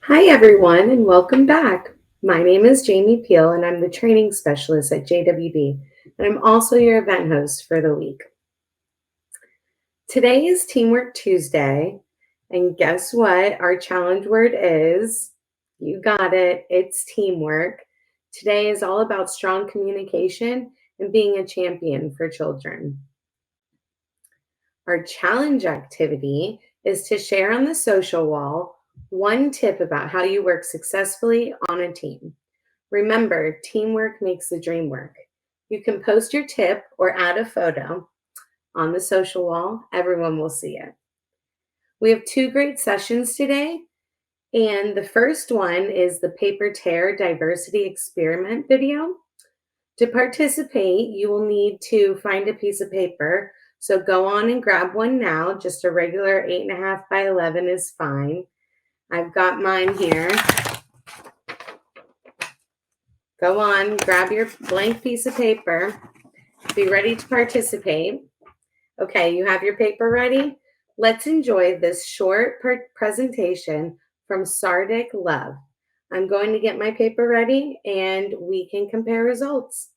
Hi, everyone, and welcome back. My name is Jamie Peel, and I'm the training specialist at JWB, and I'm also your event host for the week. Today is Teamwork Tuesday, and guess what? Our challenge word is, you got it, it's teamwork. Today is all about strong communication and being a champion for children. Our challenge activity is to share on the social wall one tip about how you work successfully on a team. Remember, teamwork makes the dream work. You can post your tip or add a photo on the social wall. Everyone will see it. We have two great sessions today, and the first one is the paper tear diversity experiment video. To participate, you will need to find a piece of paper. So go on and grab one now. Just a regular 8.5 by 11 is fine. I've got mine here. Go on, grab your blank piece of paper. Be ready to participate. Okay, you have your paper ready? Let's enjoy this short presentation from Sardek Love. I'm going to get my paper ready and we can compare results.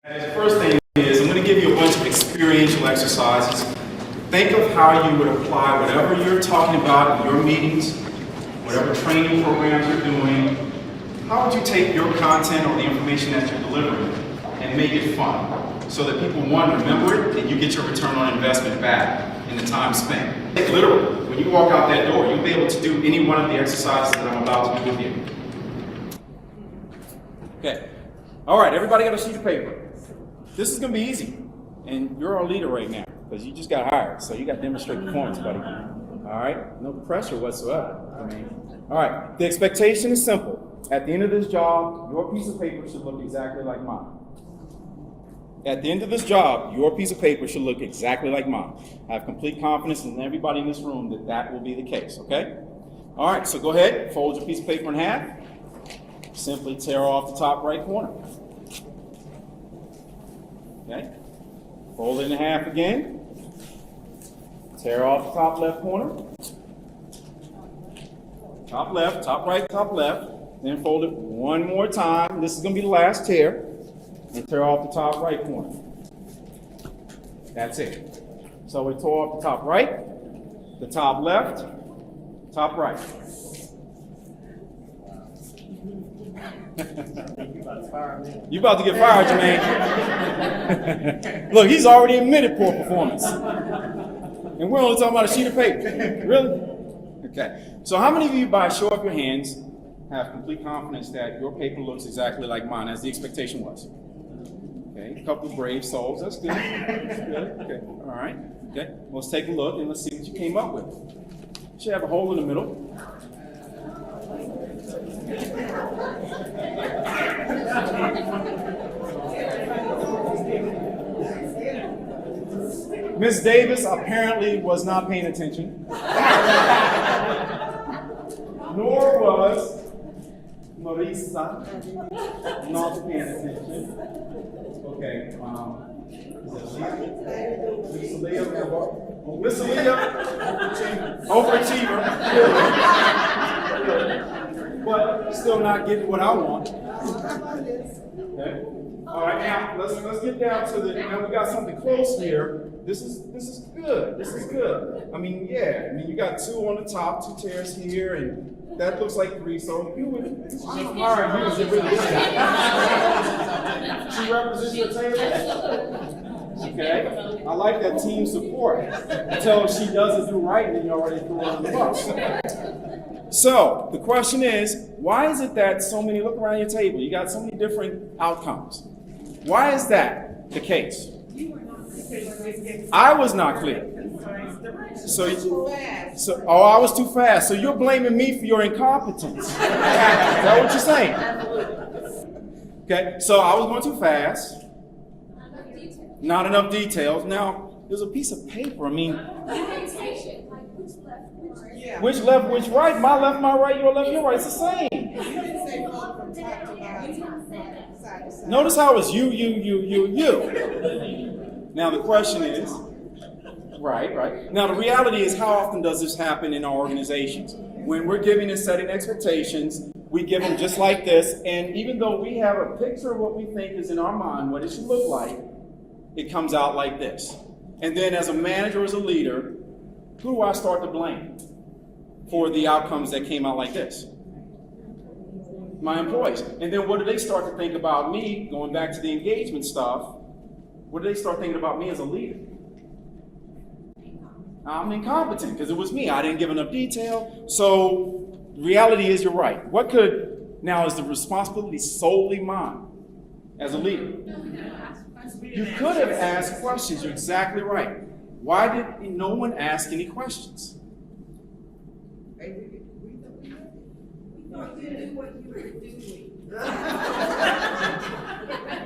The first thing is I'm going to give you a bunch of experiential exercises. Think of how you would apply whatever you're talking about in your meetings, whatever training programs you're doing. How would you take your content or the information that you're delivering and make it fun so that people, one, remember it and you get your return on investment back in the time spent. Literally, when you walk out that door, you'll be able to do any one of the exercises that I'm about to do with you. Okay. All right, everybody got a sheet of paper. This is going to be easy, and you're our leader right now because you just got hired, so you got to demonstrate performance, buddy. All right, no pressure whatsoever. All right, the expectation is simple. At the end of this job, your piece of paper should look exactly like mine. At the end of this job, your piece of paper should look exactly like mine. I have complete confidence in everybody in this room that that will be the case, okay? All right, so go ahead, fold your piece of paper in half. Simply tear off the top right corner. Okay, fold it in half again. Tear off the top left corner. Top left, top right, top left. Then fold it one more time. This is going to be the last tear. And tear off the top right corner. That's it. So we tore off the top right, the top left, top right. You about to get fired, Jermaine. Look, he's already admitted poor performance. And we're only talking about a sheet of paper. Really? Okay. So how many of you, by show of your hands, have complete confidence that your paper looks exactly like mine, as the expectation was? Okay. A couple of brave souls. That's good. That's good. Okay. All right. Okay. Let's take a look and let's see what you came up with. You should have a hole in the middle. Miss Davis apparently was not paying attention. Nor was Marisa not paying attention. Okay. Miss Aaliyah, overachiever. But still not getting what I want. Okay. All right, now let's get down to now we got something close here. This is good. This is good. I mean, yeah. I mean, you got 2 on the top, 2 tears here, and that looks like 3. So you would hire you as a really good guy. She represents your table. Okay. I like that team support. Until she doesn't do right, then you already threw her on the bus. So the question is, why is it that so many, look around your table, you got so many different outcomes? Why is that the case? I was not clear. So I was too fast. So you're blaming me for your incompetence. Is that what you're saying? Okay, so I was going too fast. Not enough details. Now, there's a piece of paper. I mean, which left, which right? My left, my right, your left, your right. It's the same. Notice how it's you. Now the question is, right. Now the reality is, how often does this happen in our organizations? When we're giving and setting expectations, we give them just like this, and even though we have a picture of what we think is in our mind, what it should look like, it comes out like this. And then as a manager, as a leader, who do I start to blame for the outcomes that came out like this? My employees. And then what do they start to think about me, going back to the engagement stuff, what do they start thinking about me as a leader? I'm incompetent because it was me. I didn't give enough detail. So the reality is, you're right. Now is the responsibility solely mine as a leader? You could have asked questions. You're exactly right. Why did no one ask any questions?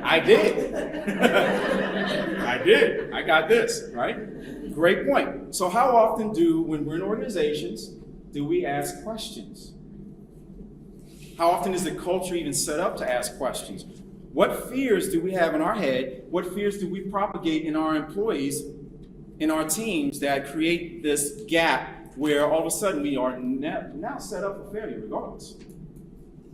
I did. I got this, right? Great point. So how often when we're in organizations, do we ask questions? How often is the culture even set up to ask questions? What fears do we have in our head? What fears do we propagate in our employees, in our teams, that create this gap where all of a sudden we are now set up for failure regardless?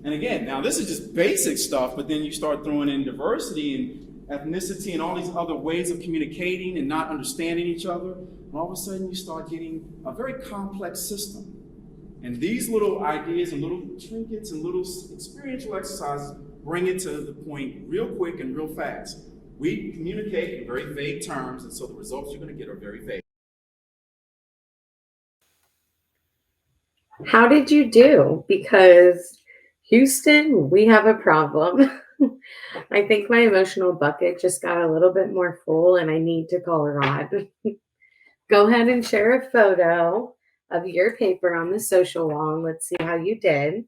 And again, now this is just basic stuff, but then you start throwing in diversity and ethnicity and all these other ways of communicating and not understanding each other. And all of a sudden you start getting a very complex system. And these little ideas and little trinkets and little experiential exercises bring it to the point real quick and real fast. We communicate in very vague terms, and so the results you're going to get are very vague. How did you do? Because Houston, we have a problem. I think my emotional bucket just got a little bit more full and I need to call Rod. Go ahead and share a photo of your paper on the social wall and let's see how you did.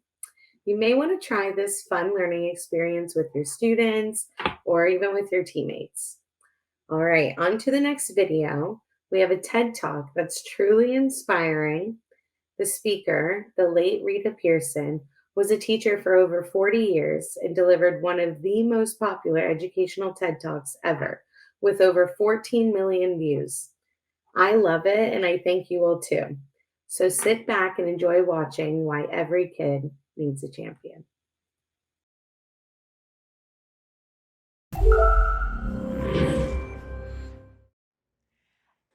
You may want to try this fun learning experience with your students or even with your teammates. All right, on to the next video. We have a TED Talk that's truly inspiring. The speaker, the late Rita Pierson, was a teacher for over 40 years and delivered one of the most popular educational TED Talks ever, with over 14 million views. I love it, and I think you will too. So sit back and enjoy watching Why Every Kid Needs a Champion.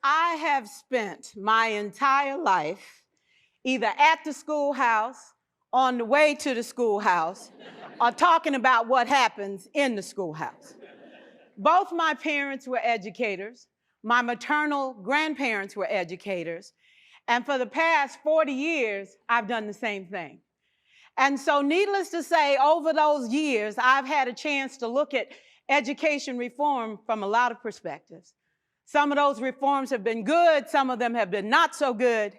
I have spent my entire life either at the schoolhouse, on the way to the schoolhouse, or talking about what happens in the schoolhouse. Both my parents were educators. My maternal grandparents were educators. And for the past 40 years, I've done the same thing. And so needless to say, over those years, I've had a chance to look at education reform from a lot of perspectives. Some of those reforms have been good. Some of them have been not so good.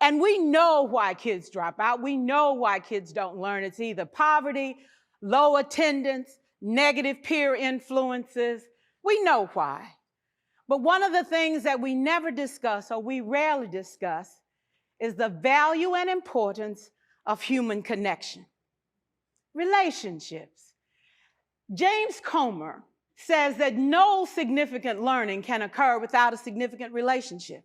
And we know why kids drop out. We know why kids don't learn. It's either poverty, low attendance, negative peer influences. We know why. But one of the things that we never discuss, or we rarely discuss, is the value and importance of human connection. Relationships. James Comer says that no significant learning can occur without a significant relationship.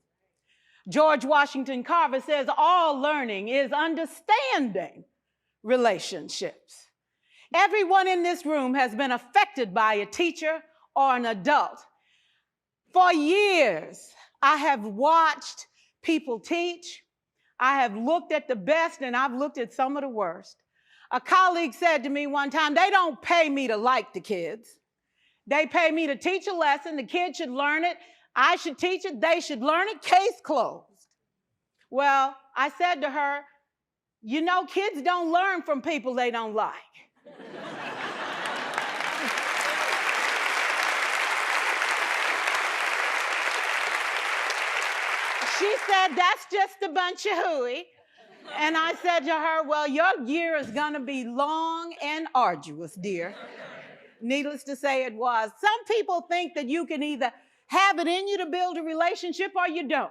George Washington Carver says all learning is understanding relationships. Everyone in this room has been affected by a teacher or an adult. For years, I have watched people teach. I have looked at the best and I've looked at some of the worst. A colleague said to me one time, they don't pay me to like the kids. They pay me to teach a lesson. The kids should learn it. I should teach it. They should learn it. Case closed. Well, I said to her, you know, kids don't learn from people they don't like. She said, that's just a bunch of hooey. And I said to her, well, your year is going to be long and arduous, dear. Needless to say, it was. Some people think that you can either have it in you to build a relationship or you don't.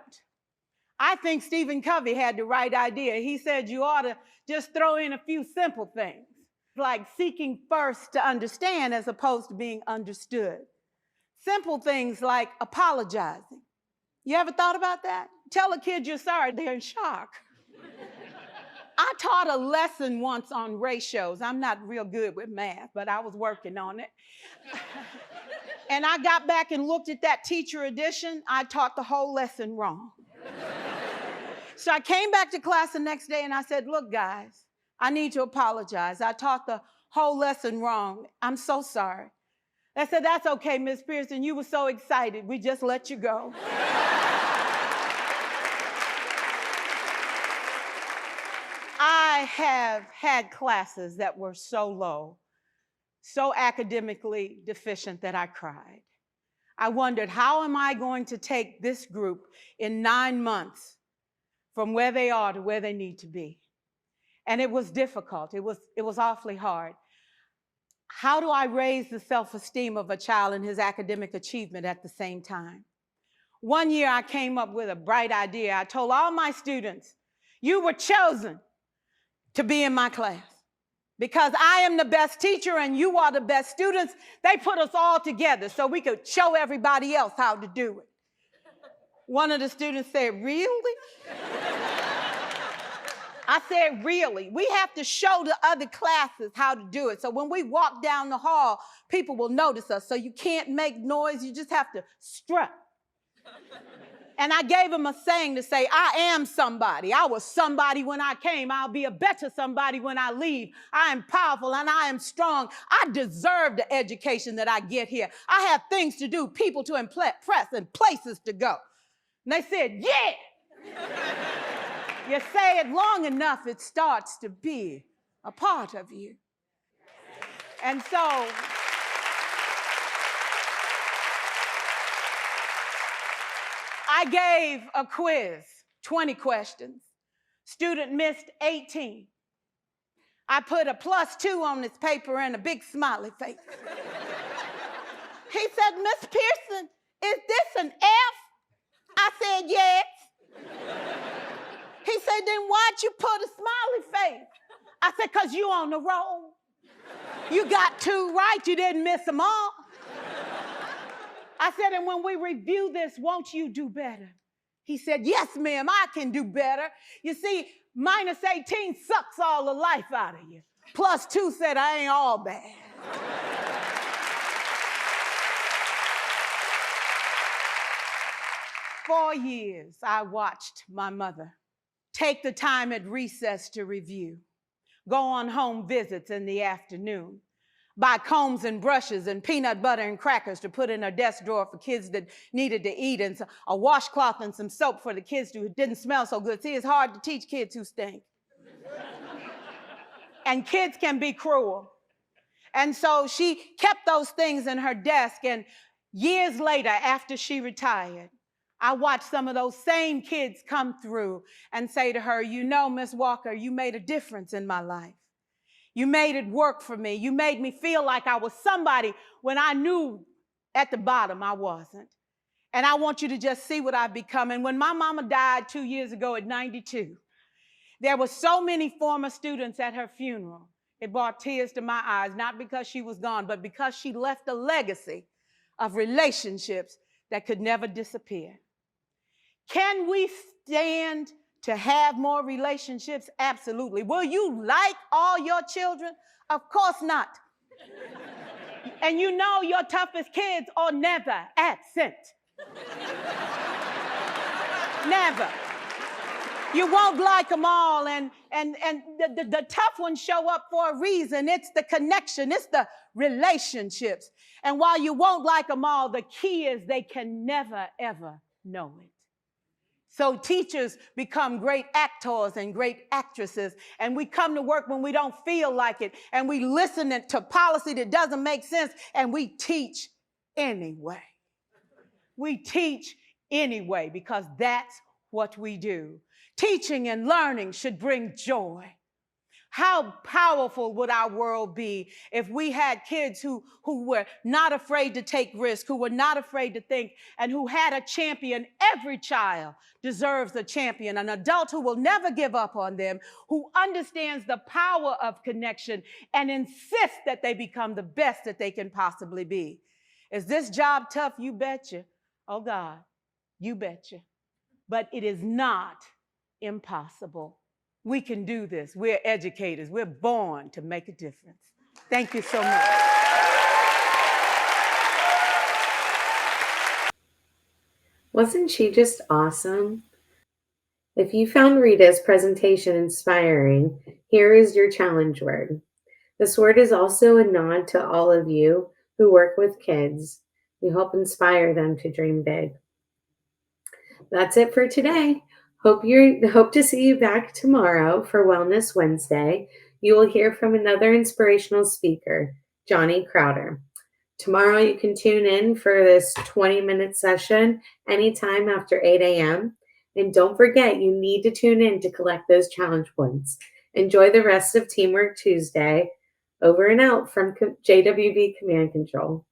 I think Stephen Covey had the right idea. He said you ought to just throw in a few simple things. like seeking first to understand as opposed to being understood. Simple things like apologizing. You ever thought about that? Tell a kid you're sorry, they're in shock. I taught a lesson once on ratios. I'm not real good with math, but I was working on it. And I got back and looked at that teacher edition. I taught the whole lesson wrong. So I came back to class the next day and I said, look, guys, I need to apologize. I taught the whole lesson wrong. I'm so sorry. They said, that's okay, Miss Pierson. You were so excited. We just let you go. I have had classes that were so low, so academically deficient that I cried. I wondered, how am I going to take this group in 9 months from where they are to where they need to be? And it was difficult. It was awfully hard. How do I raise the self-esteem of a child and his academic achievement at the same time? One year I came up with a bright idea. I told all my students, you were chosen to be in my class because I am the best teacher and you are the best students. They put us all together so we could show everybody else how to do it. One of the students said, really? I said, really? We have to show the other classes how to do it. So when we walk down the hall, people will notice us. So you can't make noise. You just have to strut. And I gave him a saying to say, I am somebody. I was somebody when I came. I'll be a better somebody when I leave. I am powerful and I am strong. I deserve the education that I get here. I have things to do, people to impress, and places to go. And they said, yeah. You say it long enough, it starts to be a part of you. And so I gave a quiz, 20 questions. Student missed 18. I put a +2 on this paper and a big smiley face. He said, Miss Pierson, is this an F? I said, yes. He said, then why'd you put a smiley face? I said, because you on the roll. You got 2 right, you didn't miss them all. I said, and when we review this, won't you do better? He said, yes, ma'am, I can do better. You see, -18 sucks all the life out of you. +2 said, I ain't all bad. For years, I watched my mother take the time at recess to review, go on home visits in the afternoon, buy combs and brushes and peanut butter and crackers to put in her desk drawer for kids that needed to eat, and a washcloth and some soap for the kids who didn't smell so good. See, it's hard to teach kids who stink. And kids can be cruel. And so she kept those things in her desk, and years later, after she retired, I watched some of those same kids come through and say to her, you know, Miss Walker, you made a difference in my life. You made it work for me. You made me feel like I was somebody when I knew at the bottom I wasn't. And I want you to just see what I've become. And when my mama died 2 years ago at 92, there were so many former students at her funeral. It brought tears to my eyes, not because she was gone, but because she left a legacy of relationships that could never disappear. Can we stand to have more relationships? Absolutely. Will you like all your children? Of course not. And you know your toughest kids are never absent. Never. You won't like them all, and the tough ones show up for a reason. It's the connection. It's the relationships. And while you won't like them all, the key is they can never, ever know it. So teachers become great actors and great actresses, and we come to work when we don't feel like it, and we listen to policy that doesn't make sense, and we teach anyway. We teach anyway because that's what we do. Teaching and learning should bring joy. How powerful would our world be if we had kids who were not afraid to take risks, who were not afraid to think, and who had a champion? Every child deserves a champion, an adult who will never give up on them, who understands the power of connection and insists that they become the best that they can possibly be. Is this job tough? You betcha. Oh God, you betcha. But it is not impossible. We can do this. We're educators. We're born to make a difference. Thank you so much. Wasn't she just awesome? If you found Rita's presentation inspiring, here is your challenge word. This word is also a nod to all of you who work with kids. We help inspire them to dream big. That's it for today. Hope to see you back tomorrow for Wellness Wednesday. You will hear from another inspirational speaker, Johnny Crowder. Tomorrow you can tune in for this 20-minute session anytime after 8 a.m. And don't forget, you need to tune in to collect those challenge points. Enjoy the rest of Teamwork Tuesday. Over and out from JWB Command Control.